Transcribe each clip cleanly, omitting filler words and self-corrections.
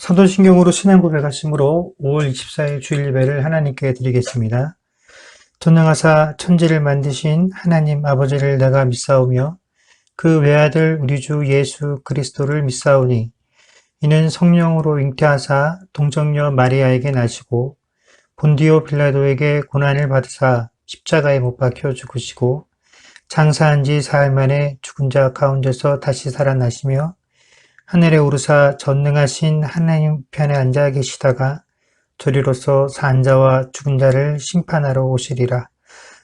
사도신경으로 신앙 고백하심으로 5월 24일 주일 예배를 하나님께 드리겠습니다. 전능하사 천지를 만드신 하나님 아버지를 내가 믿사오며 그 외아들 우리 주 예수 그리스도를 믿사오니 이는 성령으로 잉태하사 동정녀 마리아에게 나시고 본디오 빌라도에게 고난을 받으사 십자가에 못 박혀 죽으시고 장사한 지 사흘 만에 죽은 자 가운데서 다시 살아나시며 하늘에 오르사 전능하신 하나님 편에 앉아 계시다가 저리로서 산 자와 죽은 자를 심판하러 오시리라.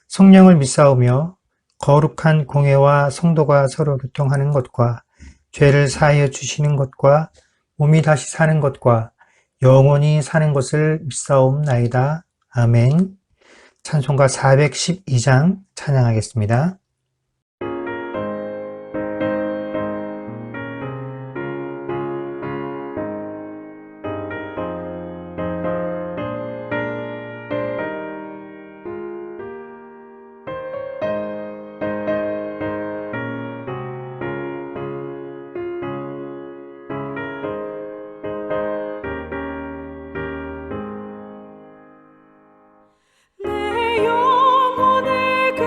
성령을 믿사오며 거룩한 공회와 성도가 서로 교통하는 것과 죄를 사하여 주시는 것과 몸이 다시 사는 것과 영원히 사는 것을 믿사옵나이다. 아멘. 찬송가 412장 찬양하겠습니다. 내 영혼의 그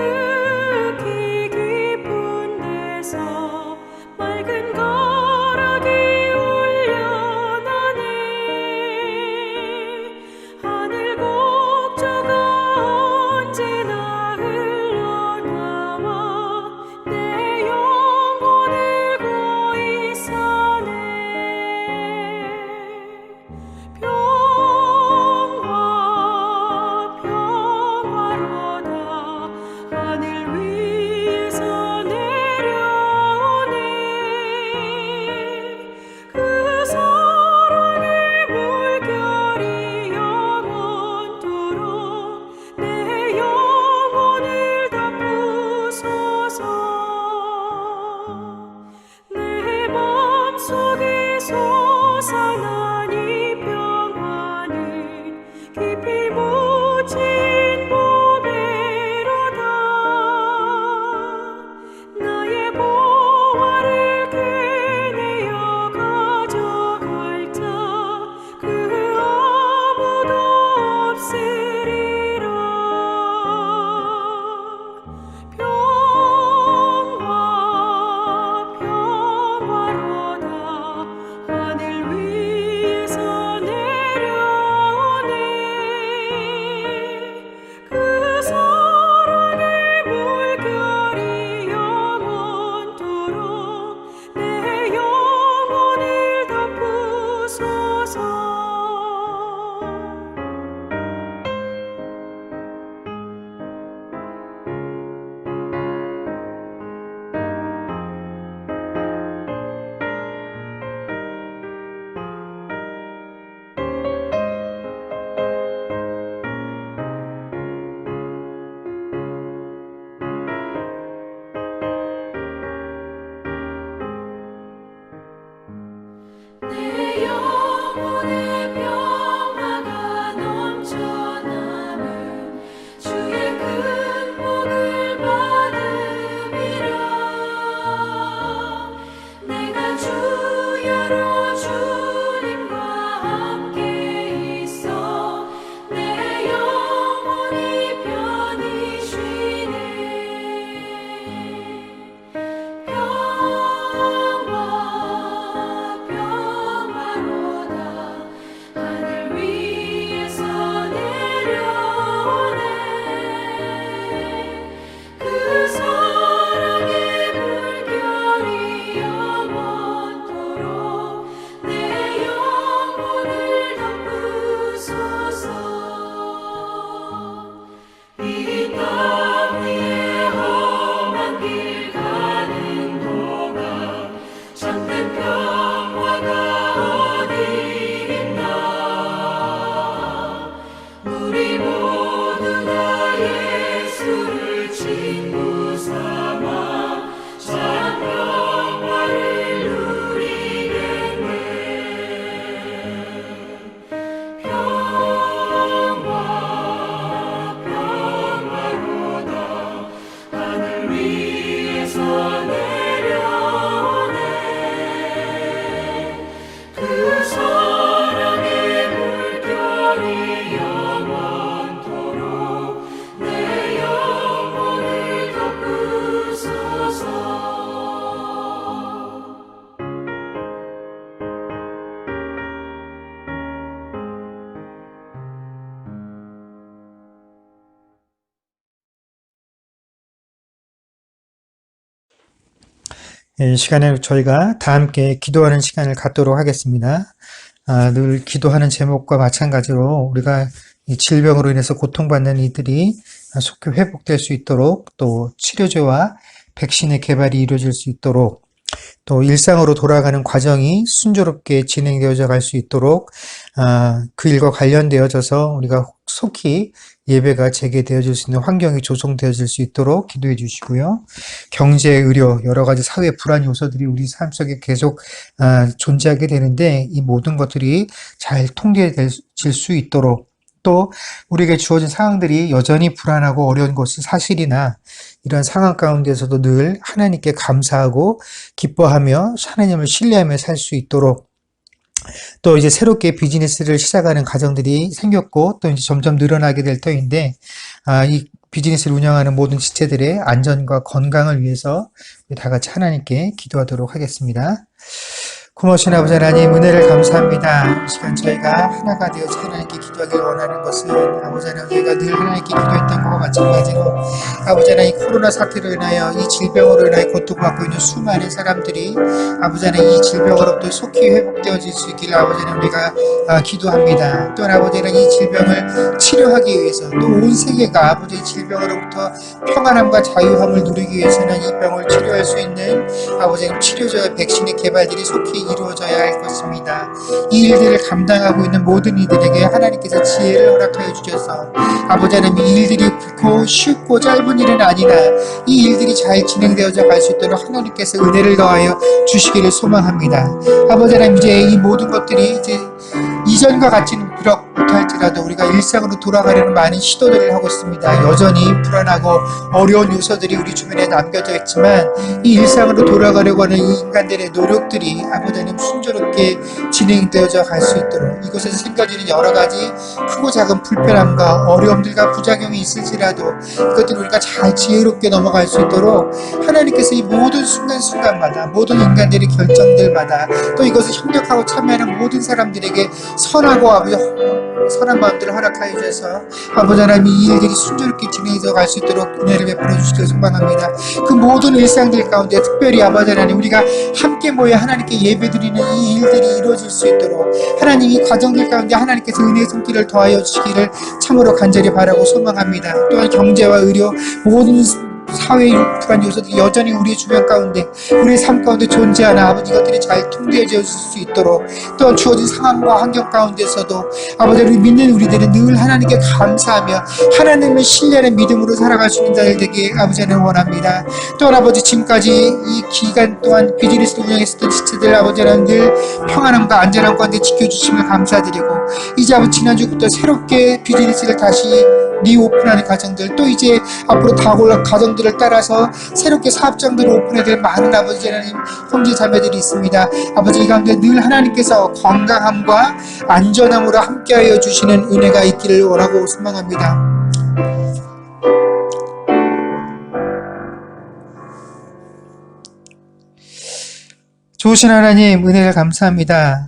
이 시간에 저희가 다 함께 기도하는 시간을 갖도록 하겠습니다. 늘 기도하는 제목과 마찬가지로 우리가 이 질병으로 인해서 고통받는 이들이 속히 회복될 수 있도록, 또 치료제와 백신의 개발이 이루어질 수 있도록, 또 일상으로 돌아가는 과정이 순조롭게 진행되어져 갈 수 있도록 그 일과 관련되어져서 우리가 속히 예배가 재개되어질 수 있는 환경이 조성되어질 수 있도록 기도해 주시고요. 경제, 의료, 여러 가지 사회 불안 요소들이 우리 삶 속에 계속 존재하게 되는데, 이 모든 것들이 잘 통제될 수 있도록, 또 우리에게 주어진 상황들이 여전히 불안하고 어려운 것이 사실이나 이런 상황 가운데서도 늘 하나님께 감사하고 기뻐하며 하나님을 신뢰하며 살 수 있도록, 또 이제 새롭게 비즈니스를 시작하는 가정들이 생겼고 또 이제 점점 늘어나게 될 터인데, 이 비즈니스를 운영하는 모든 지체들의 안전과 건강을 위해서 우리 다 같이 하나님께 기도하도록 하겠습니다. 고마우신 아버지 하나님, 은혜를 감사합니다. 이 시간 저희가 하나가 되어서 하나님께 기도하길 원하는 것은, 아버지 하나님, 저희가 늘 하나님께 기도했던 것과 마찬가지로 아버지 하나님, 코로나 사태로 인하여 이 질병으로 인하여 고통받고 있는 수많은 사람들이 아버지 하나님, 이 질병으로부터 속히 회복되어질 수 있기를 아버지 하나님 우리가 기도합니다. 또한 아버지 하나님, 이 질병을 치료하기 위해서, 또 온 세계가 아버지 이 질병으로부터 평안함과 자유함을 누리기 위해서는 이 병을 치료할 수 있는 아버지 하나님, 치료제와 백신의 개발들이 속히 이루어져야 할 것입니다. 이 일들을 감당하고 있는 모든 이들에게 하나님께서 지혜를 허락하여 주셔서 아버지 하나님, 이 일들이 결코 쉽고 짧은 일은 아니나 이 일들이 잘 진행되어져 갈 수 있도록 하나님께서 은혜를 더하여 주시기를 소망합니다. 아버지 하나님, 이제 이 모든 것들이 이제 이전과 같지는 비록 못할지라도 우리가 일상으로 돌아가려는 많은 시도들을 하고 있습니다. 여전히 불안하고 어려운 요소들이 우리 주변에 남겨져 있지만 이 일상으로 돌아가려고 하는 이 인간들의 노력들이 아버지 하나님 순조롭게 진행되어져 갈 수 있도록, 이곳에서 생겨지는 여러 가지 크고 작은 불편함과 어려움들과 부작용이 있을지라도 이것들을 우리가 잘 지혜롭게 넘어갈 수 있도록 하나님께서 이 모든 순간순간마다, 모든 인간들의 결정들마다, 또 이것을 협력하고 참여하는 모든 사람들에게 선하고 아버지 선한 마음들을 허락하여 주셔서 아버지 하나님, 이 일들이 순조롭게 진행해서 갈 수 있도록 은혜를 베풀어 주시길 소망합니다. 그 모든 일상들 가운데 특별히 아버지 하나님, 우리가 함께 모여 하나님께 예배드리는 이 일들이 이루어질 수 있도록 하나님, 이 과정들 가운데 하나님께서 은혜의 손길을 더하여 주시기를 참으로 간절히 바라고 소망합니다. 또한 경제와 의료, 모든 사회의 불안 요소들이 여전히 우리의 주변 가운데, 우리의 삶 가운데 존재하나 아버지 이것들이 잘 통제되어질 수 있도록, 또한 주어진 상황과 환경 가운데서도 아버지, 우리 믿는 우리들은 늘 하나님께 감사하며 하나님을 신뢰하는 믿음으로 살아갈 수 있는 자들 되게 아버지 하나님 원합니다. 또한 아버지, 지금까지 이 기간 동안 비즈니스를 운영했었던 지체들 아버지 하나님 늘 평안함과 안전함 가운데 지켜주심을 감사드리고, 이제 아버지 지난주부터 새롭게 비즈니스를 다시 리오픈하는 가정들, 또 이제 앞으로 다가올 가정들을 따라서 새롭게 사업장들을 오픈해야 될 많은 아버지 하나님 형제 자매들이 있습니다. 아버지, 이 가운데 늘 하나님께서 건강함과 안전함으로 함께하여 주시는 은혜가 있기를 원하고 소망합니다. 좋으신 하나님, 은혜를 감사합니다.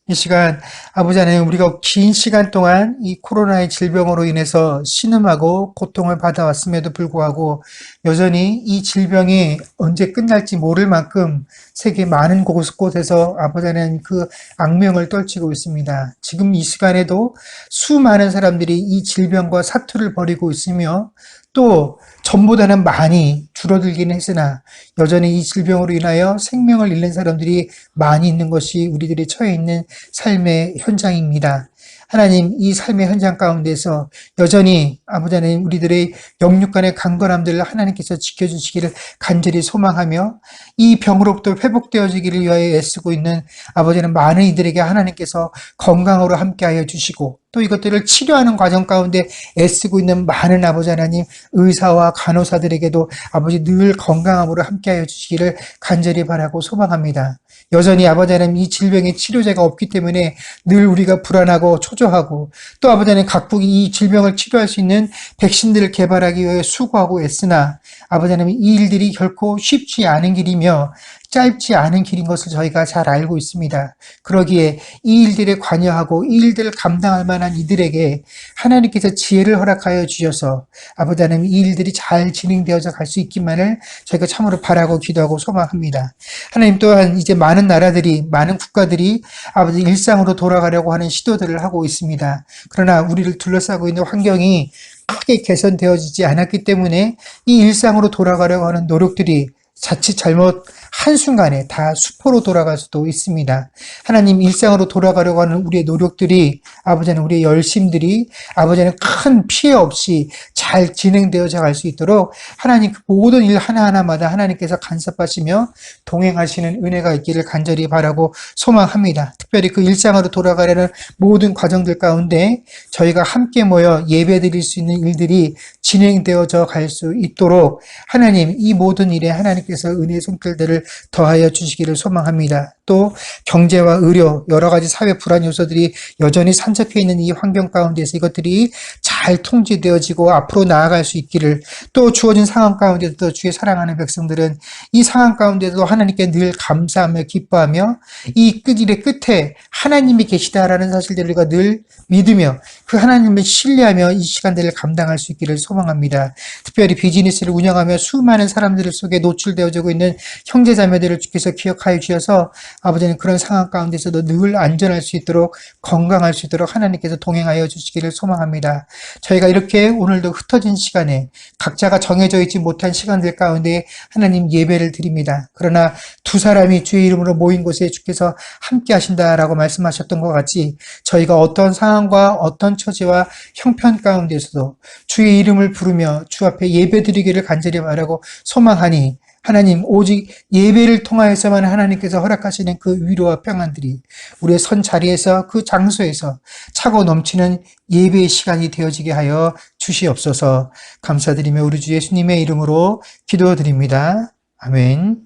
이 시간 아버지 하나님, 우리가 긴 시간 동안 이 코로나의 질병으로 인해서 신음하고 고통을 받아왔음에도 불구하고 여전히 이 질병이 언제 끝날지 모를 만큼 세계 많은 곳곳에서 아버지 하나님 그 악명을 떨치고 있습니다. 지금 이 시간에도 수많은 사람들이 이 질병과 사투를 벌이고 있으며, 또 전보다는 많이 줄어들긴 했으나 여전히 이 질병으로 인하여 생명을 잃는 사람들이 많이 있는 것이 우리들이 처해 있는 삶의 현장입니다. 하나님, 이 삶의 현장 가운데서 여전히 아버지 하나님, 우리들의 영육간의 강건함들을 하나님께서 지켜주시기를 간절히 소망하며, 이 병으로부터 회복되어지기를 위하여 애쓰고 있는 아버지 하나님 많은 이들에게 하나님께서 건강으로 함께하여 주시고, 또 이것들을 치료하는 과정 가운데 애쓰고 있는 많은 아버지 하나님 의사와 간호사들에게도 아버지 늘 건강함으로 함께하여 주시기를 간절히 바라고 소망합니다. 여전히 아버지 하나님 이 질병의 치료제가 없기 때문에 늘 우리가 불안하고 초조하고, 또 아버지 하나님 각국이 이 질병을 치료할 수 있는 백신들을 개발하기 위해 수고하고 애쓰나 아버지 하나님 이 일들이 결코 쉽지 않은 길이며 짧지 않은 길인 것을 저희가 잘 알고 있습니다. 그러기에 이 일들에 관여하고 이 일들을 감당할 만한 이들에게 하나님께서 지혜를 허락하여 주셔서 아버지 하나님 이 일들이 잘 진행되어져 갈 수 있기만을 저희가 참으로 바라고 기도하고 소망합니다. 하나님 또한 이제 많은 나라들이, 많은 국가들이 아버지 일상으로 돌아가려고 하는 시도들을 하고 있습니다. 그러나 우리를 둘러싸고 있는 환경이 크게 개선되어지지 않았기 때문에 이 일상으로 돌아가려고 하는 노력들이 자칫 잘못 한순간에 다 수포로 돌아갈 수도 있습니다. 하나님 일상으로 돌아가려고 하는 우리의 노력들이, 아버지는 우리의 열심들이 아버지는 큰 피해 없이 잘 진행되어져 갈 수 있도록 하나님 그 모든 일 하나하나마다 하나님께서 간섭하시며 동행하시는 은혜가 있기를 간절히 바라고 소망합니다. 특별히 그 일상으로 돌아가려는 모든 과정들 가운데 저희가 함께 모여 예배 드릴 수 있는 일들이 진행되어져 갈 수 있도록 하나님 이 모든 일에 하나님께서 은혜의 손길들을 더하여 주시기를 소망합니다. 또 경제와 의료, 여러 가지 사회 불안 요소들이 여전히 산적해 있는 이 환경 가운데서 이것들이 잘 통제되어지고 앞으로 나아갈 수 있기를, 또 주어진 상황 가운데도 주의 사랑하는 백성들은 이 상황 가운데도 하나님께 늘 감사하며 기뻐하며 이 일의 끝에 하나님이 계시다라는 사실들을 우리가 늘 믿으며 그 하나님을 신뢰하며 이 시간들을 감당할 수 있기를 소망합니다. 특별히 비즈니스를 운영하며 수많은 사람들 속에 노출되어지고 있는 형제자매들을 주께서 기억하여 주셔서 아버지는 그런 상황 가운데서도 늘 안전할 수 있도록, 건강할 수 있도록 하나님께서 동행하여 주시기를 소망합니다. 저희가 이렇게 오늘도 흩어진 시간에 각자가 정해져 있지 못한 시간들 가운데 하나님 예배를 드립니다. 그러나 두 사람이 주의 이름으로 모인 곳에 주께서 함께 하신다라고 말씀하셨던 것 같이 저희가 어떤 상황과 어떤 처지와 형편 가운데서도 주의 이름을 부르며 주 앞에 예배 드리기를 간절히 바라고 소망하니 하나님 오직 예배를 통하여서만 하나님께서 허락하시는 그 위로와 평안들이 우리의 선 자리에서 그 장소에서 차고 넘치는 예배의 시간이 되어지게 하여 주시옵소서. 감사드리며 우리 주 예수님의 이름으로 기도드립니다. 아멘.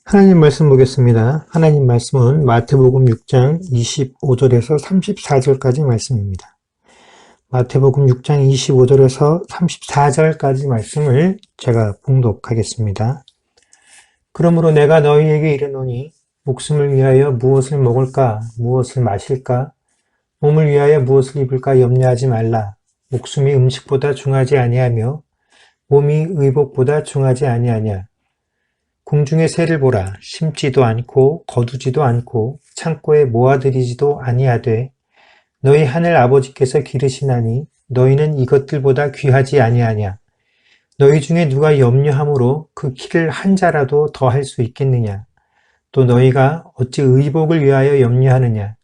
하나님 말씀 보겠습니다. 하나님 말씀은 마태복음 6장 25절에서 34절까지 말씀입니다. 마태복음 6장 25절에서 34절까지 말씀을 제가 봉독하겠습니다. 그러므로 내가 너희에게 이르노니 목숨을 위하여 무엇을 먹을까, 무엇을 마실까, 몸을 위하여 무엇을 입을까 염려하지 말라. 목숨이 음식보다 중하지 아니하며 몸이 의복보다 중하지 아니하냐. 궁중의 새를 보라. 심지도 않고 거두지도 않고 창고에 모아들이지도 아니하되 너희 하늘 아버지께서 기르시나니 너희는 이것들보다 귀하지 아니하냐. 너희 중에 누가 염려함으로 그 키를 한 자라도 더 할 수 있겠느냐. 또 너희가 어찌 의복을 위하여 염려하느냐.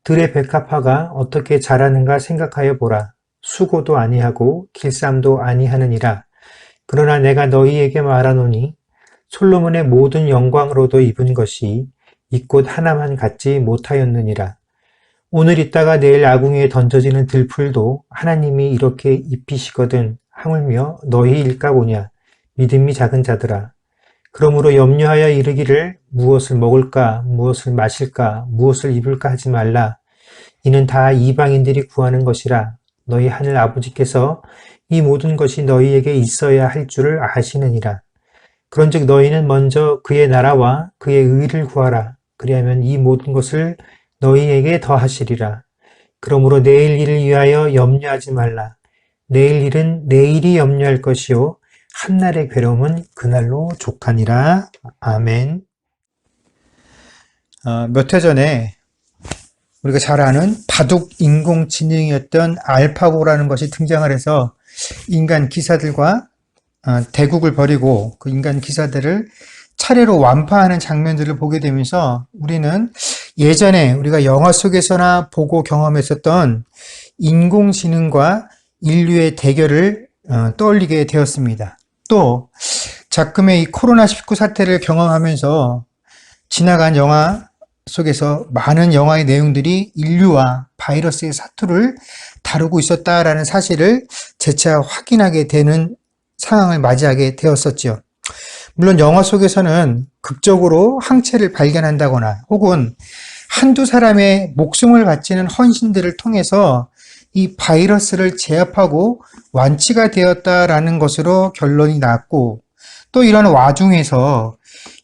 들의 백합화가 어떻게 자라는가 생각하여 보라. 수고도 아니하고 길쌈도 아니하느니라. 그러나 내가 너희에게 말하노니 솔로몬의 모든 영광으로도 입은 것이 이 꽃 하나만 갖지 못하였느니라. 오늘 있다가 내일 아궁이에 던져지는 들풀도 하나님이 이렇게 입히시거든 하물며 너희 일까 보냐. 믿음이 작은 자들아. 그러므로 염려하여 이르기를 무엇을 먹을까, 무엇을 마실까, 무엇을 입을까 하지 말라. 이는 다 이방인들이 구하는 것이라. 너희 하늘 아버지께서 이 모든 것이 너희에게 있어야 할 줄을 아시느니라. 그런즉 너희는 먼저 그의 나라와 그의 의를 구하라. 그리하면 이 모든 것을 너희에게 더하시리라. 그러므로 내일 일을 위하여 염려하지 말라. 내일 일은 내일이 염려할 것이요 한날의 괴로움은 그날로 족하니라. 아멘. 몇 해 전에 우리가 잘 아는 바둑 인공지능이었던 알파고라는 것이 등장을 해서 인간 기사들과 대국을 벌이고 그 인간 기사들을 차례로 완파하는 장면들을 보게 되면서 우리는 예전에 우리가 영화 속에서나 보고 경험했었던 인공지능과 인류의 대결을 떠올리게 되었습니다. 또 작금의 이 코로나19 사태를 경험하면서 지나간 영화 속에서 많은 영화의 내용들이 인류와 바이러스의 사투를 다루고 있었다라는 사실을 재차 확인하게 되는 상황을 맞이하게 되었었죠. 물론 영화 속에서는 극적으로 항체를 발견한다거나 혹은 한두 사람의 목숨을 바치는 헌신들을 통해서 이 바이러스를 제압하고 완치가 되었다라는 것으로 결론이 났고, 또 이런 와중에서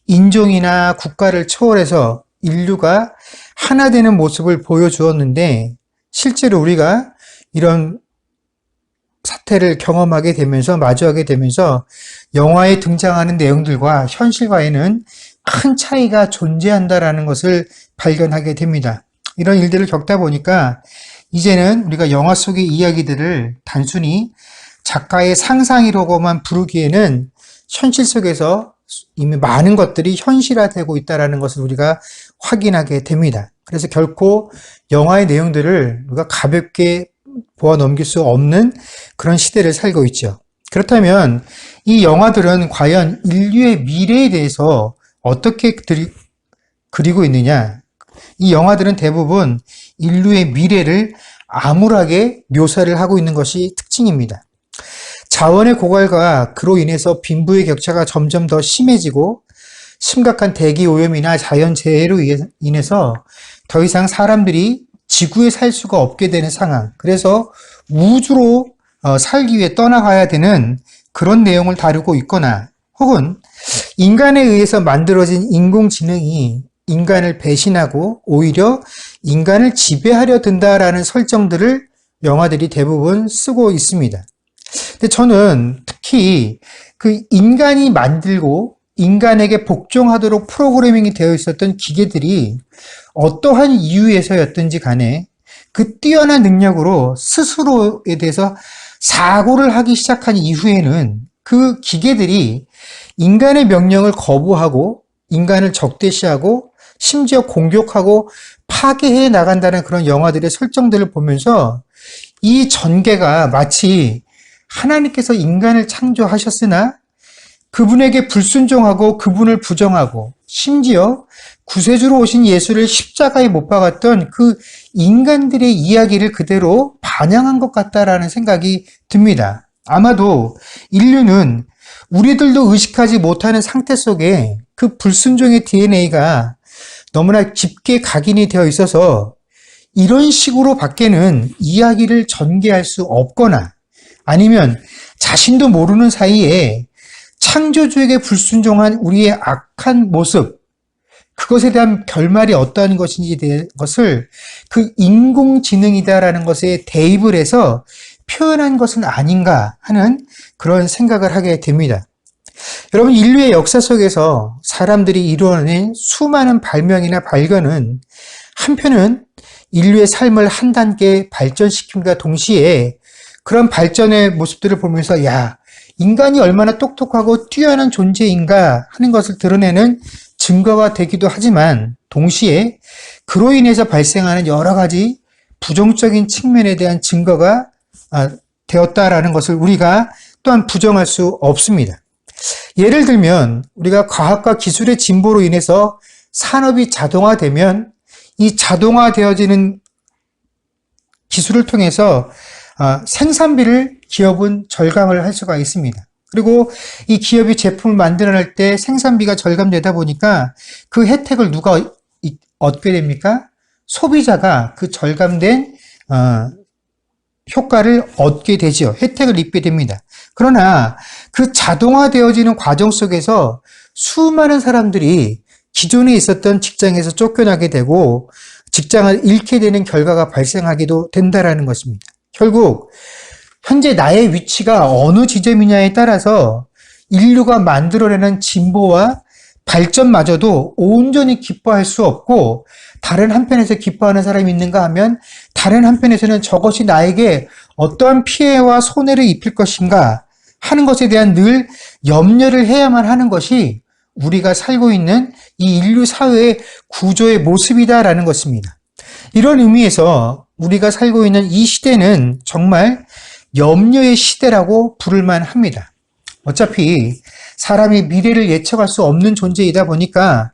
인종이나 국가를 초월해서 인류가 하나 되는 모습을 보여주었는데, 실제로 우리가 이런 사태를 경험하게 되면서 마주하게 되면서 영화에 등장하는 내용들과 현실과에는 큰 차이가 존재한다라는 것을 발견하게 됩니다. 이런 일들을 겪다 보니까 이제는 우리가 영화 속의 이야기들을 단순히 작가의 상상이라고만 부르기에는 현실 속에서 이미 많은 것들이 현실화되고 있다는 것을 우리가 확인하게 됩니다. 그래서 결코 영화의 내용들을 우리가 가볍게 보아 넘길 수 없는 그런 시대를 살고 있죠. 그렇다면 이 영화들은 과연 인류의 미래에 대해서 어떻게 그리고 있느냐? 이 영화들은 대부분 인류의 미래를 암울하게 묘사를 하고 있는 것이 특징입니다. 자원의 고갈과 그로 인해서 빈부의 격차가 점점 더 심해지고 심각한 대기 오염이나 자연재해로 인해서 더 이상 사람들이 지구에 살 수가 없게 되는 상황, 그래서 우주로 살기 위해 떠나가야 되는 그런 내용을 다루고 있거나, 혹은 인간에 의해서 만들어진 인공지능이 인간을 배신하고 오히려 인간을 지배하려 든다라는 설정들을 영화들이 대부분 쓰고 있습니다. 근데 저는 특히 그 인간이 만들고 인간에게 복종하도록 프로그래밍이 되어 있었던 기계들이 어떠한 이유에서였든지 간에 그 뛰어난 능력으로 스스로에 대해서 사고를 하기 시작한 이후에는 그 기계들이 인간의 명령을 거부하고 인간을 적대시하고 심지어 공격하고 파괴해 나간다는 그런 영화들의 설정들을 보면서 이 전개가 마치 하나님께서 인간을 창조하셨으나 그분에게 불순종하고 그분을 부정하고 심지어 구세주로 오신 예수를 십자가에 못 박았던 그 인간들의 이야기를 그대로 반영한 것 같다라는 생각이 듭니다. 아마도 인류는 우리들도 의식하지 못하는 상태 속에 그 불순종의 DNA가 너무나 깊게 각인이 되어 있어서 이런 식으로 밖에는 이야기를 전개할 수 없거나 아니면 자신도 모르는 사이에 창조주에게 불순종한 우리의 악한 모습, 그것에 대한 결말이 어떠한 것인지에 대한 것을 그 인공지능이다라는 것에 대입을 해서 표현한 것은 아닌가 하는 그런 생각을 하게 됩니다. 여러분, 인류의 역사 속에서 사람들이 이루어낸 수많은 발명이나 발견은 한편은 인류의 삶을 한 단계 발전시킴과 동시에 그런 발전의 모습들을 보면서 야, 인간이 얼마나 똑똑하고 뛰어난 존재인가 하는 것을 드러내는 증거가 되기도 하지만 동시에 그로 인해서 발생하는 여러 가지 부정적인 측면에 대한 증거가 되었다라는 것을 우리가 또한 부정할 수 없습니다. 예를 들면 우리가 과학과 기술의 진보로 인해서 산업이 자동화되면 이 자동화되어지는 기술을 통해서 생산비를 기업은 절감을 할 수가 있습니다. 그리고 이 기업이 제품을 만들어낼 때 생산비가 절감되다 보니까 그 혜택을 누가 얻게 됩니까? 소비자가 그 절감된 효과를 얻게 되죠. 혜택을 입게 됩니다. 그러나 그 자동화되어지는 과정 속에서 수많은 사람들이 기존에 있었던 직장에서 쫓겨나게 되고 직장을 잃게 되는 결과가 발생하기도 된다라는 것입니다. 결국 현재 나의 위치가 어느 지점이냐에 따라서 인류가 만들어내는 진보와 발전마저도 온전히 기뻐할 수 없고, 다른 한편에서 기뻐하는 사람이 있는가 하면 다른 한편에서는 저것이 나에게 어떠한 피해와 손해를 입힐 것인가 하는 것에 대한 늘 염려를 해야만 하는 것이 우리가 살고 있는 이 인류 사회의 구조의 모습이다라는 것입니다. 이런 의미에서 우리가 살고 있는 이 시대는 정말 염려의 시대라고 부를만 합니다. 어차피 사람이 미래를 예측할 수 없는 존재이다 보니까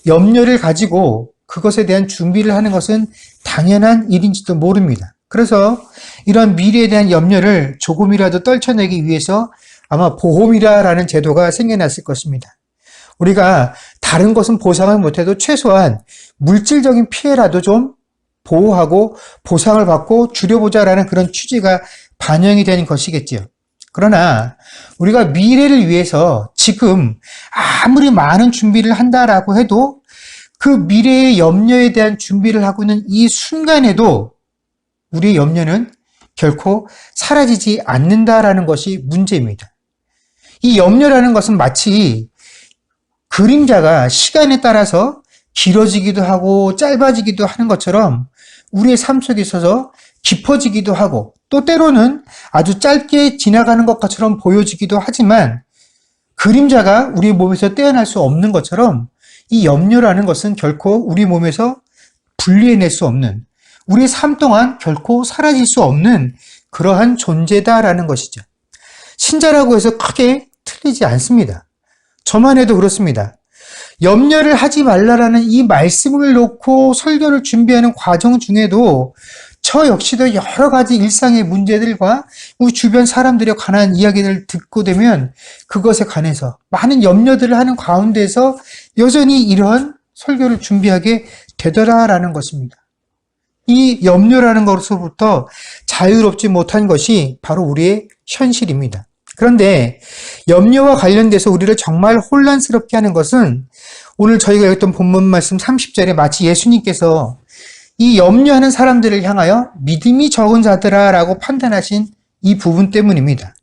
염려를 가지고 그것에 대한 준비를 하는 것은 당연한 일인지도 모릅니다. 그래서 이런 미래에 대한 염려를 조금이라도 떨쳐내기 위해서 아마 보험이라는 제도가 생겨났을 것입니다. 우리가 다른 것은 보상을 못해도 최소한 물질적인 피해라도 좀 보호하고 보상을 받고 줄여보자라는 그런 취지가 반영이 되는 것이겠지요. 그러나 우리가 미래를 위해서 지금 아무리 많은 준비를 한다라고 해도 그 미래의 염려에 대한 준비를 하고 있는 이 순간에도 우리의 염려는 결코 사라지지 않는다라는 것이 문제입니다. 이 염려라는 것은 마치 그림자가 시간에 따라서 길어지기도 하고 짧아지기도 하는 것처럼 우리의 삶 속에 있어서 깊어지기도 하고 또 때로는 아주 짧게 지나가는 것처럼 보여지기도 하지만 그림자가 우리 몸에서 떼어날 수 없는 것처럼 이 염려라는 것은 결코 우리 몸에서 분리해낼 수 없는, 우리 삶 동안 결코 사라질 수 없는 그러한 존재다라는 것이죠. 신자라고 해서 크게 틀리지 않습니다. 저만 해도 그렇습니다. 염려를 하지 말라라는 이 말씀을 놓고 설교를 준비하는 과정 중에도 저 역시도 여러 가지 일상의 문제들과 우리 주변 사람들에 관한 이야기를 듣고 되면 그것에 관해서 많은 염려들을 하는 가운데서 여전히 이러한 설교를 준비하게 되더라라는 것입니다. 이 염려라는 것으로부터 자유롭지 못한 것이 바로 우리의 현실입니다. 그런데 염려와 관련돼서 우리를 정말 혼란스럽게 하는 것은 오늘 저희가 읽었던 본문 말씀 30절에 마치 예수님께서 이 염려하는 사람들을 향하여 믿음이 적은 자들아 라고 판단하신 이 부분 때문입니다.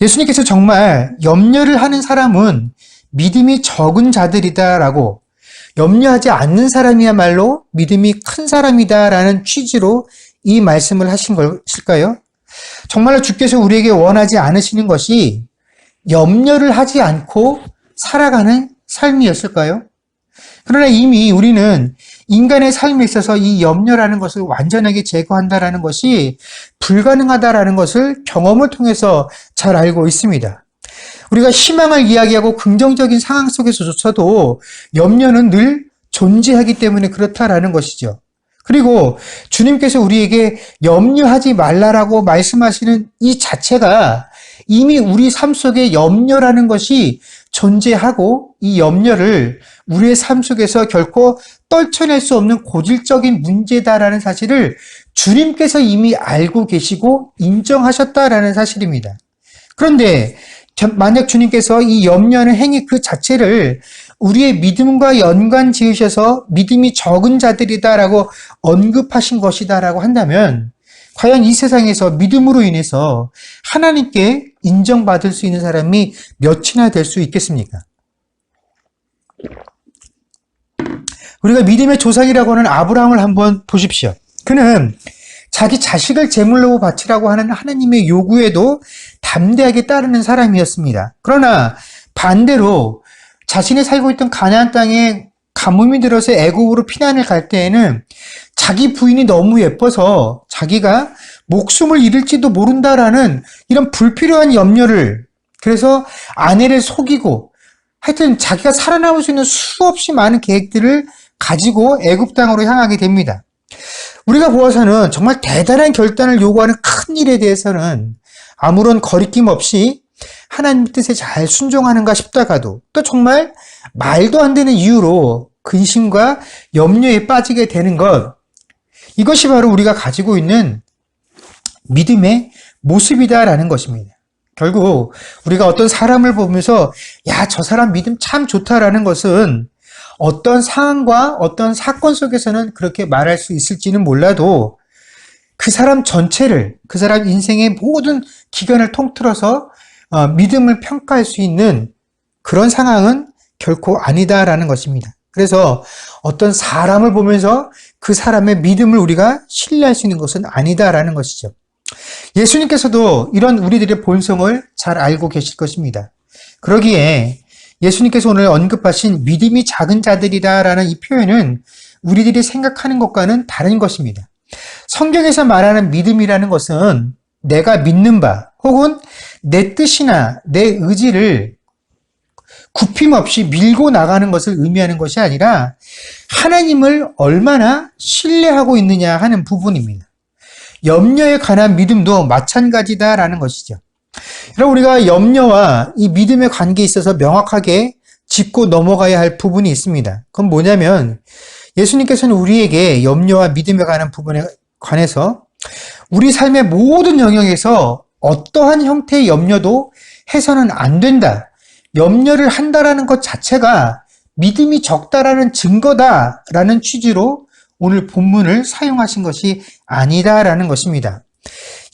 예수님께서 정말 염려를 하는 사람은 믿음이 적은 자들이다 라고, 염려하지 않는 사람이야말로 믿음이 큰 사람이다 라는 취지로 이 말씀을 하신 것일까요? 정말로 주께서 우리에게 원하지 않으시는 것이 염려를 하지 않고 살아가는 삶이었을까요? 그러나 이미 우리는 인간의 삶에 있어서 이 염려라는 것을 완전하게 제거한다라는 것이 불가능하다라는 것을 경험을 통해서 잘 알고 있습니다. 우리가 희망을 이야기하고 긍정적인 상황 속에서조차도 염려는 늘 존재하기 때문에 그렇다라는 것이죠. 그리고 주님께서 우리에게 염려하지 말라라고 말씀하시는 이 자체가 이미 우리 삶 속에 염려라는 것이 존재하고 이 염려를 우리의 삶 속에서 결코 떨쳐낼 수 없는 고질적인 문제다라는 사실을 주님께서 이미 알고 계시고 인정하셨다라는 사실입니다. 그런데 만약 주님께서 이 염려하는 행위 그 자체를 우리의 믿음과 연관 지으셔서 믿음이 적은 자들이다라고 언급하신 것이다라고 한다면 과연 이 세상에서 믿음으로 인해서 하나님께 인정받을 수 있는 사람이 몇이나 될 수 있겠습니까? 우리가 믿음의 조상이라고 하는 아브라함을 한번 보십시오. 그는 자기 자식을 제물로 바치라고 하는 하나님의 요구에도 담대하게 따르는 사람이었습니다. 그러나 반대로 자신이 살고 있던 가나안 땅에 가뭄이 들어서 애굽으로 피난을 갈 때에는 자기 부인이 너무 예뻐서 자기가 목숨을 잃을지도 모른다라는 이런 불필요한 염려를, 그래서 아내를 속이고 하여튼 자기가 살아남을 수 있는 수없이 많은 계획들을 가지고 애굽 땅으로 향하게 됩니다. 우리가 보아서는 정말 대단한 결단을 요구하는 큰 일에 대해서는 아무런 거리낌 없이 하나님 뜻에 잘 순종하는가 싶다가도 또 정말 말도 안 되는 이유로 근심과 염려에 빠지게 되는 것, 이것이 바로 우리가 가지고 있는 믿음의 모습이다라는 것입니다. 결국 우리가 어떤 사람을 보면서 야, 저 사람 믿음 참 좋다라는 것은 어떤 상황과 어떤 사건 속에서는 그렇게 말할 수 있을지는 몰라도 그 사람 전체를, 그 사람 인생의 모든 기간을 통틀어서 믿음을 평가할 수 있는 그런 상황은 결코 아니다라는 것입니다. 그래서 어떤 사람을 보면서 그 사람의 믿음을 우리가 신뢰할 수 있는 것은 아니다라는 것이죠. 예수님께서도 이런 우리들의 본성을 잘 알고 계실 것입니다. 그러기에 예수님께서 오늘 언급하신 믿음이 작은 자들이다라는 이 표현은 우리들이 생각하는 것과는 다른 것입니다. 성경에서 말하는 믿음이라는 것은 내가 믿는 바 혹은 내 뜻이나 내 의지를 굽힘없이 밀고 나가는 것을 의미하는 것이 아니라 하나님을 얼마나 신뢰하고 있느냐 하는 부분입니다. 염려에 관한 믿음도 마찬가지다라는 것이죠. 여러분, 우리가 염려와 이 믿음의 관계에 있어서 명확하게 짚고 넘어가야 할 부분이 있습니다. 그건 뭐냐면 예수님께서는 우리에게 염려와 믿음에 관한 부분에 관해서 우리 삶의 모든 영역에서 어떠한 형태의 염려도 해서는 안 된다. 염려를 한다라는 것 자체가 믿음이 적다라는 증거다라는 취지로 오늘 본문을 사용하신 것이 아니다라는 것입니다.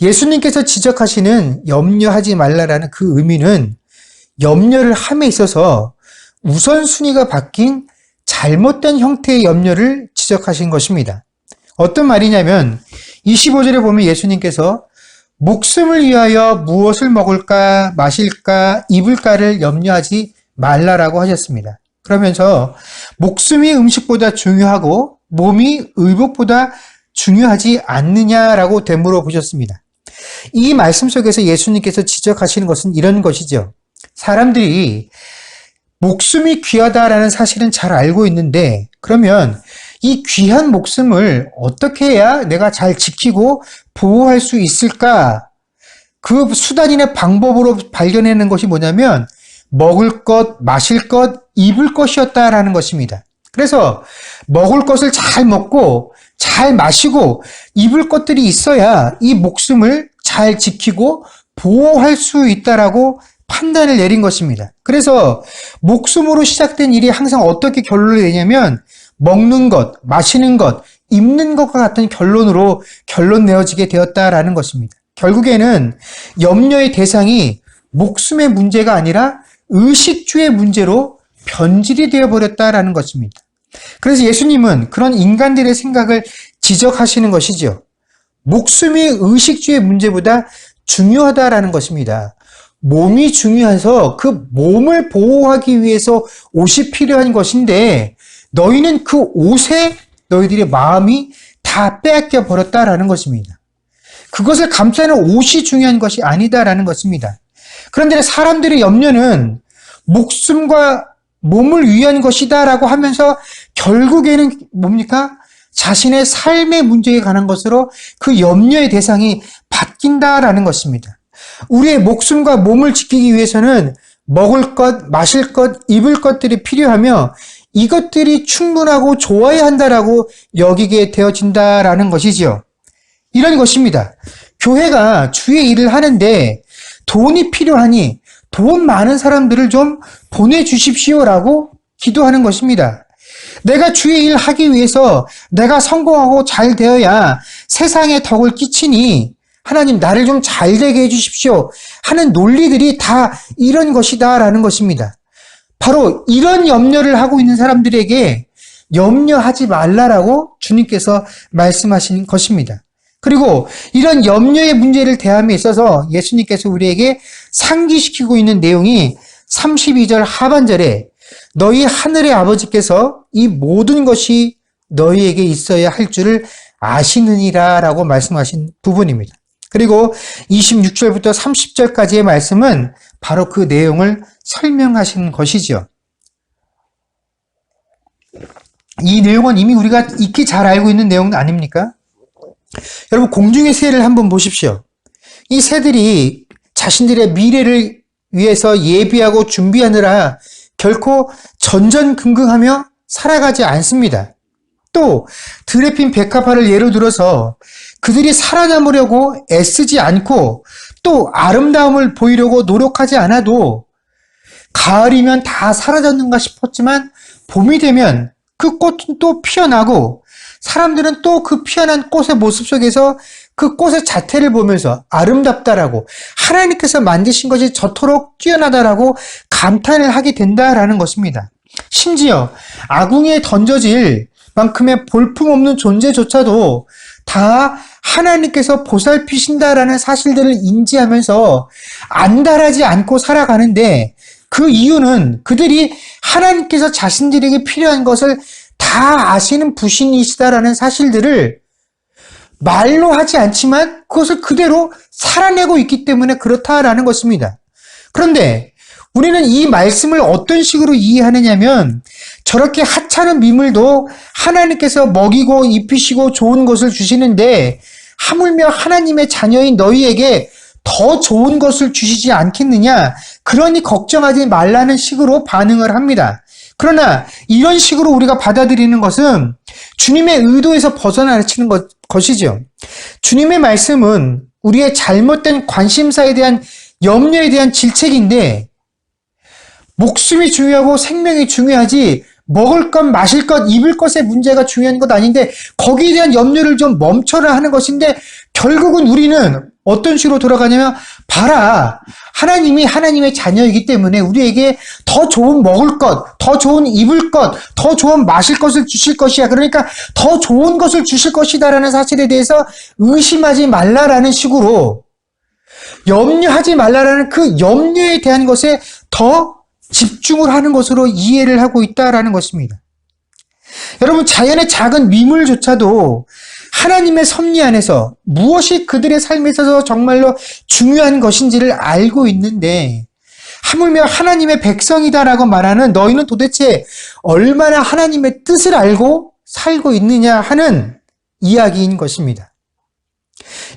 예수님께서 지적하시는 염려하지 말라라는 그 의미는 염려를 함에 있어서 우선순위가 바뀐 잘못된 형태의 염려를 지적하신 것입니다. 어떤 말이냐면 25절에 보면 예수님께서 목숨을 위하여 무엇을 먹을까, 마실까, 입을까를 염려하지 말라라고 하셨습니다. 그러면서 목숨이 음식보다 중요하고 몸이 의복보다 중요하지 않느냐라고 되물어 보셨습니다. 이 말씀 속에서 예수님께서 지적하시는 것은 이런 것이죠. 사람들이 목숨이 귀하다라는 사실은 잘 알고 있는데 그러면 이 귀한 목숨을 어떻게 해야 내가 잘 지키고 보호할 수 있을까? 그 수단이나 방법으로 발견해낸 것이 뭐냐면 먹을 것, 마실 것, 입을 것이었다라는 것입니다. 그래서 먹을 것을 잘 먹고 잘 마시고 입을 것들이 있어야 이 목숨을 잘 지키고 보호할 수 있다라고 판단을 내린 것입니다. 그래서 목숨으로 시작된 일이 항상 어떻게 결론이 되냐면 먹는 것, 마시는 것, 입는 것과 같은 결론으로 결론 내어지게 되었다라는 것입니다. 결국에는 염려의 대상이 목숨의 문제가 아니라 의식주의 문제로 변질이 되어버렸다라는 것입니다. 그래서 예수님은 그런 인간들의 생각을 지적하시는 것이죠. 목숨이 의식주의 문제보다 중요하다라는 것입니다. 몸이 중요해서 그 몸을 보호하기 위해서 옷이 필요한 것인데 너희는 그 옷에 너희들의 마음이 다 빼앗겨 버렸다라는 것입니다. 그것을 감싸는 옷이 중요한 것이 아니다라는 것입니다. 그런데 사람들의 염려는 목숨과 몸을 위한 것이다라고 하면서 결국에는 뭡니까? 자신의 삶의 문제에 관한 것으로 그 염려의 대상이 바뀐다라는 것입니다. 우리의 목숨과 몸을 지키기 위해서는 먹을 것, 마실 것, 입을 것들이 필요하며 이것들이 충분하고 좋아야 한다라고 여기게 되어진다라는 것이지요. 이런 것입니다. 교회가 주의 일을 하는데 돈이 필요하니 돈 많은 사람들을 좀 보내주십시오라고 기도하는 것입니다. 내가 주의 일 하기 위해서 내가 성공하고 잘 되어야 세상에 덕을 끼치니 하나님 나를 좀 잘 되게 해주십시오 하는 논리들이 다 이런 것이다라는 것입니다. 바로 이런 염려를 하고 있는 사람들에게 염려하지 말라라고 주님께서 말씀하신 것입니다. 그리고 이런 염려의 문제를 대함에 있어서 예수님께서 우리에게 상기시키고 있는 내용이 32절 하반절에 너희 하늘의 아버지께서 이 모든 것이 너희에게 있어야 할 줄을 아시느니라 라고 말씀하신 부분입니다. 그리고 26절부터 30절까지의 말씀은 바로 그 내용을 설명하신 것이죠. 이 내용은 이미 우리가 익히 잘 알고 있는 내용 아닙니까? 여러분 공중의 새를 한번 보십시오. 이 새들이 자신들의 미래를 위해서 예비하고 준비하느라 결코 전전긍긍하며 살아가지 않습니다. 또 들에 핀 백합화를 예로 들어서 그들이 살아남으려고 애쓰지 않고 또 아름다움을 보이려고 노력하지 않아도 가을이면 다 사라졌는가 싶었지만 봄이 되면 그 꽃은 또 피어나고 사람들은 또 그 피어난 꽃의 모습 속에서 그 꽃의 자태를 보면서 아름답다라고 하나님께서 만드신 것이 저토록 뛰어나다라고 감탄을 하게 된다라는 것입니다. 심지어 아궁이에 던져질 만큼의 볼품없는 존재조차도 다 하나님께서 보살피신다라는 사실들을 인지하면서 안달하지 않고 살아가는데 그 이유는 그들이 하나님께서 자신들에게 필요한 것을 다 아시는 부신이시다라는 사실들을 말로 하지 않지만 그것을 그대로 살아내고 있기 때문에 그렇다라는 것입니다. 그런데 우리는 이 말씀을 어떤 식으로 이해하느냐면 저렇게 하찮은 미물도 하나님께서 먹이고 입히시고 좋은 것을 주시는데 하물며 하나님의 자녀인 너희에게 더 좋은 것을 주시지 않겠느냐 그러니 걱정하지 말라는 식으로 반응을 합니다. 그러나 이런 식으로 우리가 받아들이는 것은 주님의 의도에서 벗어나치는 것이죠. 주님의 말씀은 우리의 잘못된 관심사에 대한 염려에 대한 질책인데, 목숨이 중요하고 생명이 중요하지 먹을 것, 마실 것, 입을 것의 문제가 중요한 것 아닌데 거기에 대한 염려를 좀 멈춰라 하는 것인데, 결국은 우리는 어떤 식으로 돌아가냐면, 봐라, 하나님이 하나님의 자녀이기 때문에 우리에게 더 좋은 먹을 것, 더 좋은 입을 것, 더 좋은 마실 것을 주실 것이야. 그러니까 더 좋은 것을 주실 것이다라는 사실에 대해서 의심하지 말라라는 식으로, 염려하지 말라라는 그 염려에 대한 것에 더 집중을 하는 것으로 이해를 하고 있다라는 것입니다. 여러분, 자연의 작은 미물조차도 하나님의 섭리 안에서 무엇이 그들의 삶에 있어서 정말로 중요한 것인지를 알고 있는데, 하물며 하나님의 백성이다라고 말하는 너희는 도대체 얼마나 하나님의 뜻을 알고 살고 있느냐 하는 이야기인 것입니다.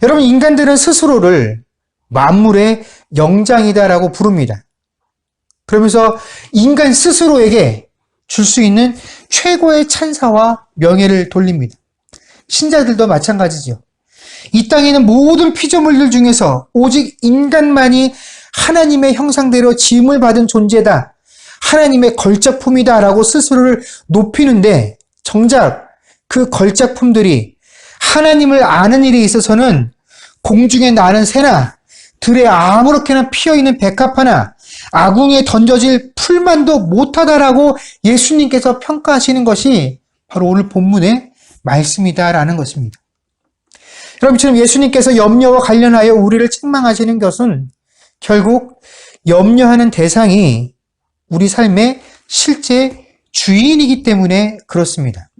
여러분, 인간들은 스스로를 만물의 영장이다라고 부릅니다. 그러면서 인간 스스로에게 줄 수 있는 최고의 찬사와 명예를 돌립니다. 신자들도 마찬가지죠. 이 땅에 있는 모든 피조물들 중에서 오직 인간만이 하나님의 형상대로 지음을 받은 존재다, 하나님의 걸작품이다 라고 스스로를 높이는데, 정작 그 걸작품들이 하나님을 아는 일에 있어서는 공중에 나는 새나 들에 아무렇게나 피어있는 백합 하나, 아궁이에 던져질 풀만도 못하다라고 예수님께서 평가하시는 것이 바로 오늘 본문의 말씀이다라는 것입니다. 여러분, 지금 예수님께서 염려와 관련하여 우리를 책망하시는 것은 결국 염려하는 대상이 우리 삶의 실제 주인이기 때문에 그렇습니다.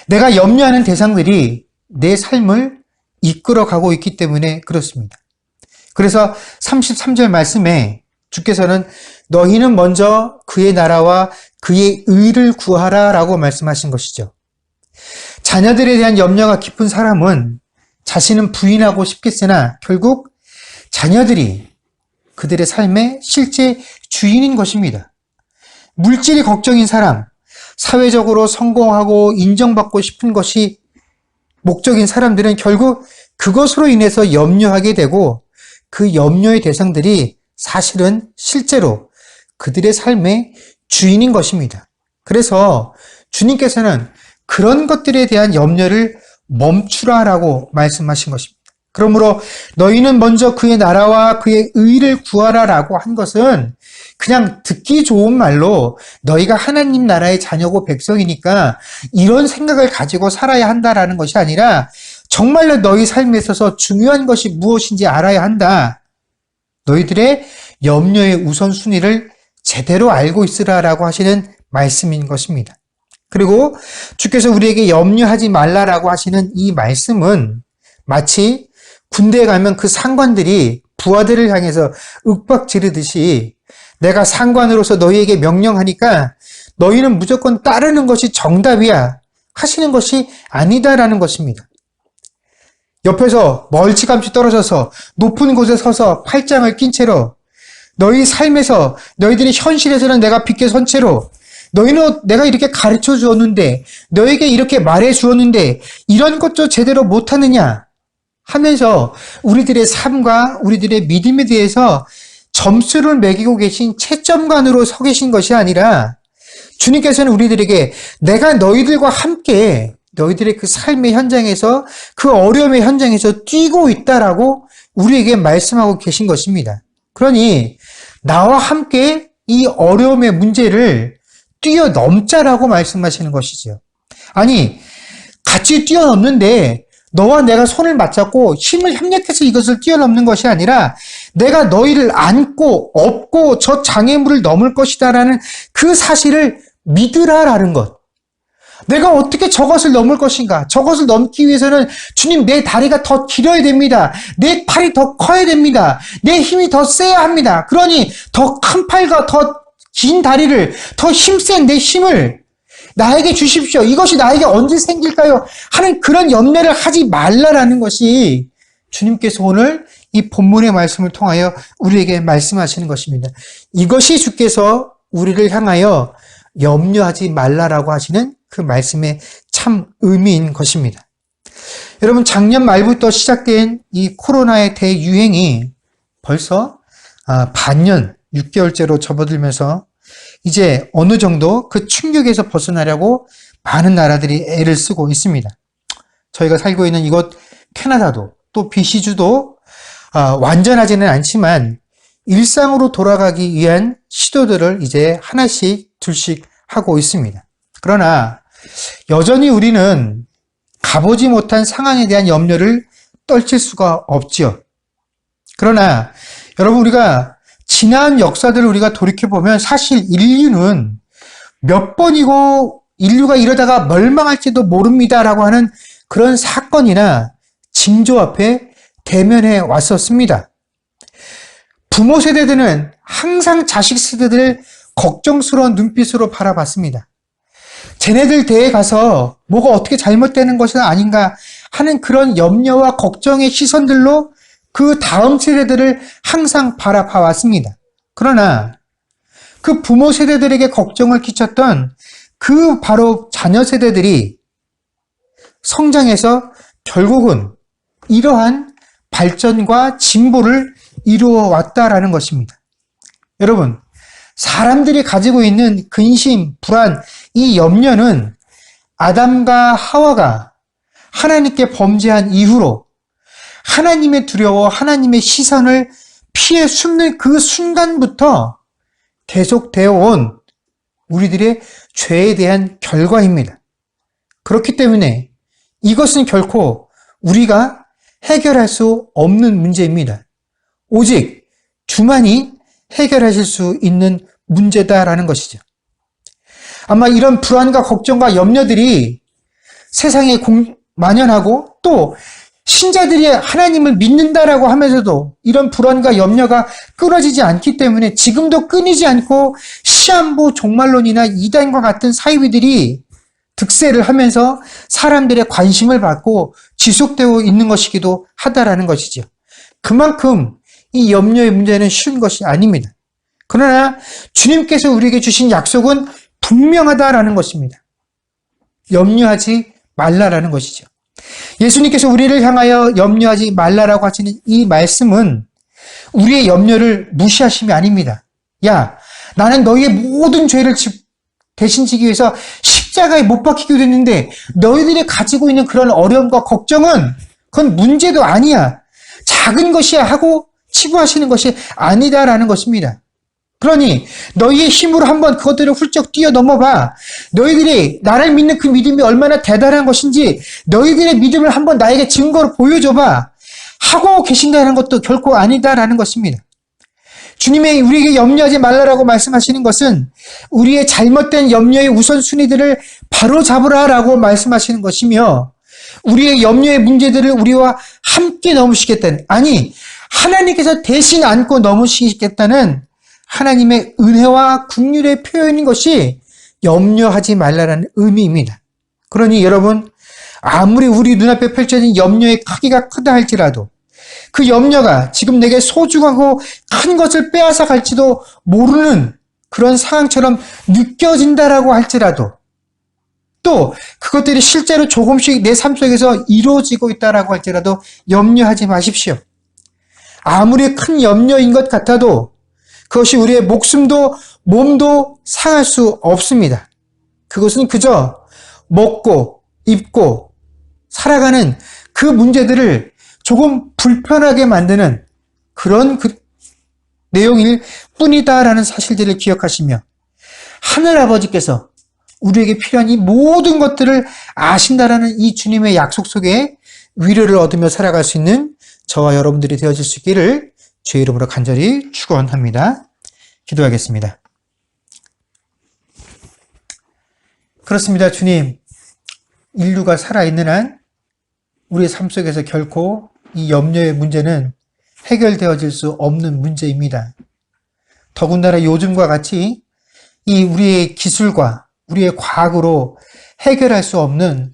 내가 염려하는 대상들이 내 삶을 이끌어가고 있기 때문에 그렇습니다. 그래서 33절 말씀에 주께서는 너희는 먼저 그의 나라와 그의 의를 구하라 라고 말씀하신 것이죠. 자녀들에 대한 염려가 깊은 사람은 자신은 부인하고 싶겠으나 결국 자녀들이 그들의 삶의 실제 주인인 것입니다. 물질이 걱정인 사람, 사회적으로 성공하고 인정받고 싶은 것이 목적인 사람들은 결국 그것으로 인해서 염려하게 되고, 그 염려의 대상들이 사실은 실제로 그들의 삶의 주인인 것입니다. 그래서 주님께서는 그런 것들에 대한 염려를 멈추라라고 말씀하신 것입니다. 그러므로 너희는 먼저 그의 나라와 그의 의를 구하라라고 한 것은 그냥 듣기 좋은 말로 너희가 하나님 나라의 자녀고 백성이니까 이런 생각을 가지고 살아야 한다라는 것이 아니라, 정말로 너희 삶에 있어서 중요한 것이 무엇인지 알아야 한다. 너희들의 염려의 우선순위를 제대로 알고 있으라라고 하시는 말씀인 것입니다. 그리고 주께서 우리에게 염려하지 말라라고 하시는 이 말씀은 마치 군대에 가면 그 상관들이 부하들을 향해서 윽박 지르듯이, 내가 상관으로서 너희에게 명령하니까 너희는 무조건 따르는 것이 정답이야 하시는 것이 아니다라는 것입니다. 옆에서 멀찌감치 떨어져서 높은 곳에 서서 팔짱을 낀 채로, 너희 삶에서, 너희들이 현실에서는 내가 빗게 선 채로, 너희는 내가 이렇게 가르쳐 주었는데, 너에게 이렇게 말해 주었는데 이런 것도 제대로 못하느냐 하면서 우리들의 삶과 우리들의 믿음에 대해서 점수를 매기고 계신 채점관으로 서 계신 것이 아니라, 주님께서는 우리들에게 내가 너희들과 함께 너희들의 그 삶의 현장에서, 그 어려움의 현장에서 뛰고 있다라고 우리에게 말씀하고 계신 것입니다. 그러니 나와 함께 이 어려움의 문제를 뛰어넘자라고 말씀하시는 것이죠. 아니, 같이 뛰어넘는데 너와 내가 손을 맞잡고 힘을 협력해서 이것을 뛰어넘는 것이 아니라, 내가 너희를 안고 업고 저 장애물을 넘을 것이다라는 그 사실을 믿으라라는 것. 내가 어떻게 저것을 넘을 것인가? 저것을 넘기 위해서는 주님, 내 다리가 더 길어야 됩니다. 내 팔이 더 커야 됩니다. 내 힘이 더 세야 합니다. 그러니 더 큰 팔과 더 긴 다리를, 더 힘센 내 힘을 나에게 주십시오. 이것이 나에게 언제 생길까요? 하는 그런 염려를 하지 말라라는 것이 주님께서 오늘 이 본문의 말씀을 통하여 우리에게 말씀하시는 것입니다. 이것이 주께서 우리를 향하여 염려하지 말라라고 하시는 그 말씀의 참 의미인 것입니다. 여러분, 작년 말부터 시작된 이 코로나의 대유행이 벌써 반년, 6개월째로 접어들면서 이제 어느 정도 그 충격에서 벗어나려고 많은 나라들이 애를 쓰고 있습니다. 저희가 살고 있는 이곳 캐나다도 또 BC주도 완전하지는 않지만 일상으로 돌아가기 위한 시도들을 이제 하나씩 둘씩 하고 있습니다. 그러나 여전히 우리는 가보지 못한 상황에 대한 염려를 떨칠 수가 없지요. 그러나 여러분, 우리가 지난 역사들을 우리가 돌이켜보면 사실 인류는 몇 번이고 인류가 이러다가 멸망할지도 모릅니다라고 하는 그런 사건이나 징조 앞에 대면해 왔었습니다. 부모 세대들은 항상 자식 세대들을 걱정스러운 눈빛으로 바라봤습니다. 쟤네들 대에 가서 뭐가 어떻게 잘못되는 것이 아닌가 하는 그런 염려와 걱정의 시선들로 그 다음 세대들을 항상 바라봐왔습니다. 그러나 그 부모 세대들에게 걱정을 끼쳤던 그 바로 자녀 세대들이 성장해서 결국은 이러한 발전과 진보를 이루어 왔다라는 것입니다. 여러분, 사람들이 가지고 있는 근심, 불안, 이 염려는 아담과 하와가 하나님께 범죄한 이후로 하나님의 두려워, 하나님의 시선을 피해 숨는 그 순간부터 계속되어 온 우리들의 죄에 대한 결과입니다. 그렇기 때문에 이것은 결코 우리가 해결할 수 없는 문제입니다. 오직 주만이 해결하실 수 있는 문제다라는 것이죠. 아마 이런 불안과 걱정과 염려들이 세상에 만연하고 또 신자들이 하나님을 믿는다라고 하면서도 이런 불안과 염려가 끊어지지 않기 때문에 지금도 끊이지 않고 시한부 종말론이나 이단과 같은 사이비들이 득세를 하면서 사람들의 관심을 받고 지속되고 있는 것이기도 하다라는 것이죠. 그만큼 이 염려의 문제는 쉬운 것이 아닙니다. 그러나 주님께서 우리에게 주신 약속은 분명하다라는 것입니다. 염려하지 말라라는 것이죠. 예수님께서 우리를 향하여 염려하지 말라라고 하시는 이 말씀은 우리의 염려를 무시하심이 아닙니다. 야, 나는 너희의 모든 죄를 대신 지기 위해서 십자가에 못 박히게 됐는데 너희들이 가지고 있는 그런 어려움과 걱정은 그건 문제도 아니야. 작은 것이야 하고 치부하시는 것이 아니다라는 것입니다. 그러니 너희의 힘으로 한번 그것들을 훌쩍 뛰어넘어봐. 너희들이 나를 믿는 그 믿음이 얼마나 대단한 것인지 너희들의 믿음을 한번 나에게 증거로 보여줘봐 하고 계신다는 것도 결코 아니다라는 것입니다. 주님의 우리에게 염려하지 말라라고 말씀하시는 것은 우리의 잘못된 염려의 우선순위들을 바로잡으라라고 말씀하시는 것이며 우리의 염려의 문제들을 우리와 함께 넘으시겠다는, 아니 하나님께서 대신 안고 넘으시겠다는 하나님의 은혜와 긍휼의 표현인 것이 염려하지 말라라는 의미입니다. 그러니 여러분, 아무리 우리 눈앞에 펼쳐진 염려의 크기가 크다 할지라도 그 염려가 지금 내게 소중하고 큰 것을 빼앗아 갈지도 모르는 그런 상황처럼 느껴진다라고 할지라도 또 그것들이 실제로 조금씩 내 삶 속에서 이루어지고 있다라고 할지라도 염려하지 마십시오. 아무리 큰 염려인 것 같아도 그것이 우리의 목숨도 몸도 상할 수 없습니다. 그것은 그저 먹고 입고 살아가는 그 문제들을 조금 불편하게 만드는 그런 내용일 뿐이다라는 사실들을 기억하시며 하늘아버지께서 우리에게 필요한 이 모든 것들을 아신다라는 이 주님의 약속 속에 위로를 얻으며 살아갈 수 있는 저와 여러분들이 되어질 수 있기를 주의 이름으로 간절히 축원합니다. 기도하겠습니다. 그렇습니다. 주님, 인류가 살아있는 한 우리의 삶 속에서 결코 이 염려의 문제는 해결되어질 수 없는 문제입니다. 더군다나 요즘과 같이 이 우리의 기술과 우리의 과학으로 해결할 수 없는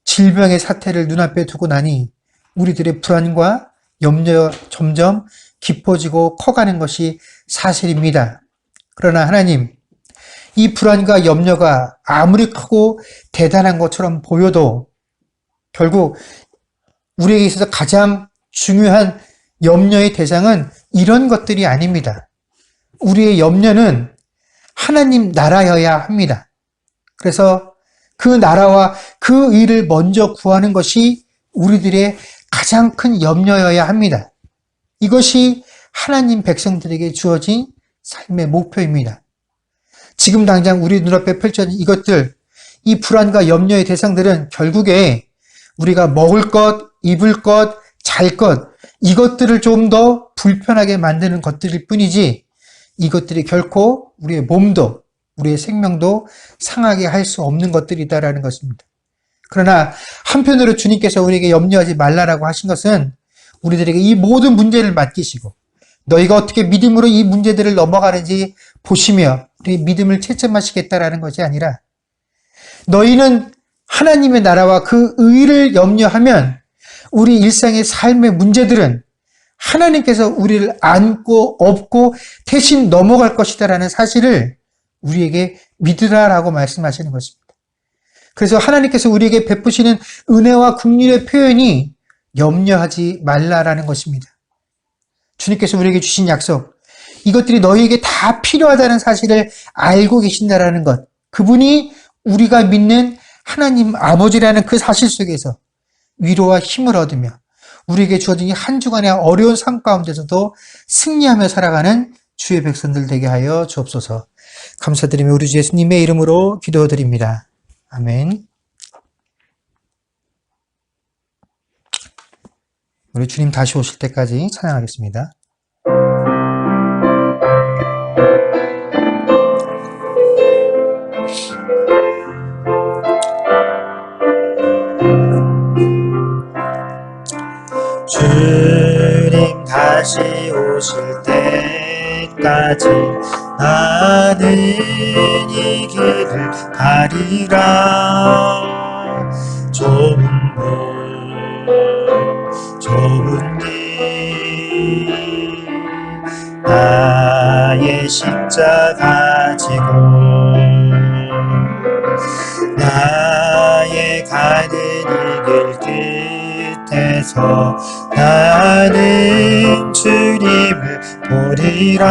질병의 사태를 눈앞에 두고 나니 우리들의 불안과 염려 점점 깊어지고 커가는 것이 사실입니다. 그러나 하나님, 이 불안과 염려가 아무리 크고 대단한 것처럼 보여도 결국 우리에게 있어서 가장 중요한 염려의 대상은 이런 것들이 아닙니다. 우리의 염려는 하나님 나라여야 합니다. 그래서 그 나라와 그 일을 먼저 구하는 것이 우리들의 가장 큰 염려여야 합니다. 이것이 하나님 백성들에게 주어진 삶의 목표입니다. 지금 당장 우리 눈앞에 펼쳐진 이것들, 이 불안과 염려의 대상들은 결국에 우리가 먹을 것, 입을 것, 잘 것, 이것들을 좀 더 불편하게 만드는 것들일 뿐이지 이것들이 결코 우리의 몸도 우리의 생명도 상하게 할 수 없는 것들이다라는 것입니다. 그러나 한편으로 주님께서 우리에게 염려하지 말라라고 하신 것은 우리들에게 이 모든 문제를 맡기시고 너희가 어떻게 믿음으로 이 문제들을 넘어가는지 보시며 우리 믿음을 채점하시겠다라는 것이 아니라 너희는 하나님의 나라와 그 의를 염려하면 우리 일상의 삶의 문제들은 하나님께서 우리를 안고 업고 대신 넘어갈 것이다라는 사실을 우리에게 믿으라라고 말씀하시는 것입니다. 그래서 하나님께서 우리에게 베푸시는 은혜와 긍휼의 표현이 염려하지 말라라는 것입니다. 주님께서 우리에게 주신 약속, 이것들이 너희에게 다 필요하다는 사실을 알고 계신다라는 것, 그분이 우리가 믿는 하나님 아버지라는 그 사실 속에서 위로와 힘을 얻으며 우리에게 주어진 한 주간의 어려운 삶 가운데서도 승리하며 살아가는 주의 백성들 되게 하여 주옵소서. 감사드리며 우리 주 예수님의 이름으로 기도드립니다. 아멘. 우리 주님 다시 오실 때까지 찬양하겠습니다. 주님 다시 오실 때까지 나는 이 길을 가리라. 좁은 길 나의 십자가 지고 나의 가는 이 길 끝에서 나는 주님을 보리라.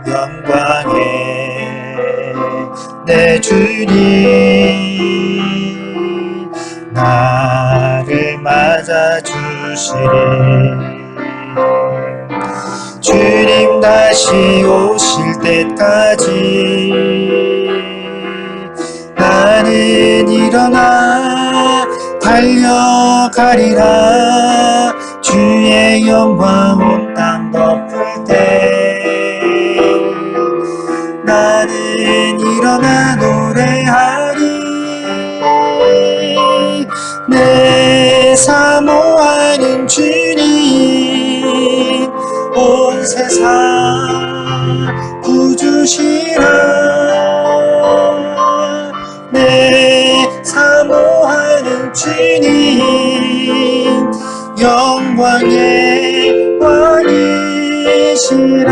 영광의 내 주님 나를 맞아주시리. 주님 다시 오실 때까지 나는 일어나 달려가리라. 주의 영광 온 땅 덮을 때 나는 일어나 노래하리. 내 사모하는 주님 온 세상 구주시라. 내 사모하는 주님 영광의 왕이시라.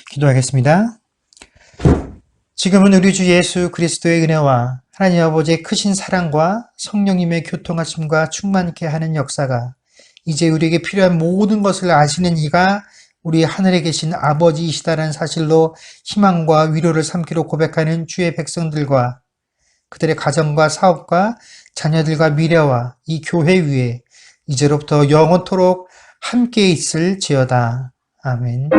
기도하겠습니다. 지금은 우리 주 예수 그리스도의 은혜와 하나님 아버지의 크신 사랑과 성령님의 교통하심과 충만케 하는 역사가 이제 우리에게 필요한 모든 것을 아시는 이가 우리 하늘에 계신 아버지이시다는 사실로 희망과 위로를 삼기로 고백하는 주의 백성들과 그들의 가정과 사업과 자녀들과 미래와 이 교회 위에 이제로부터 영원토록 함께 있을지어다. 아멘.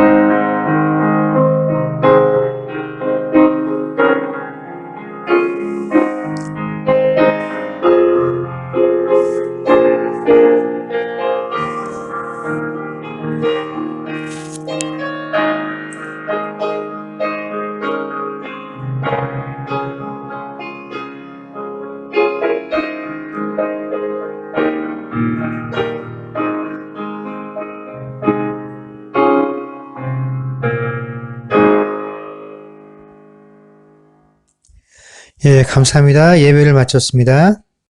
예, 감사합니다. 예배를 마쳤습니다.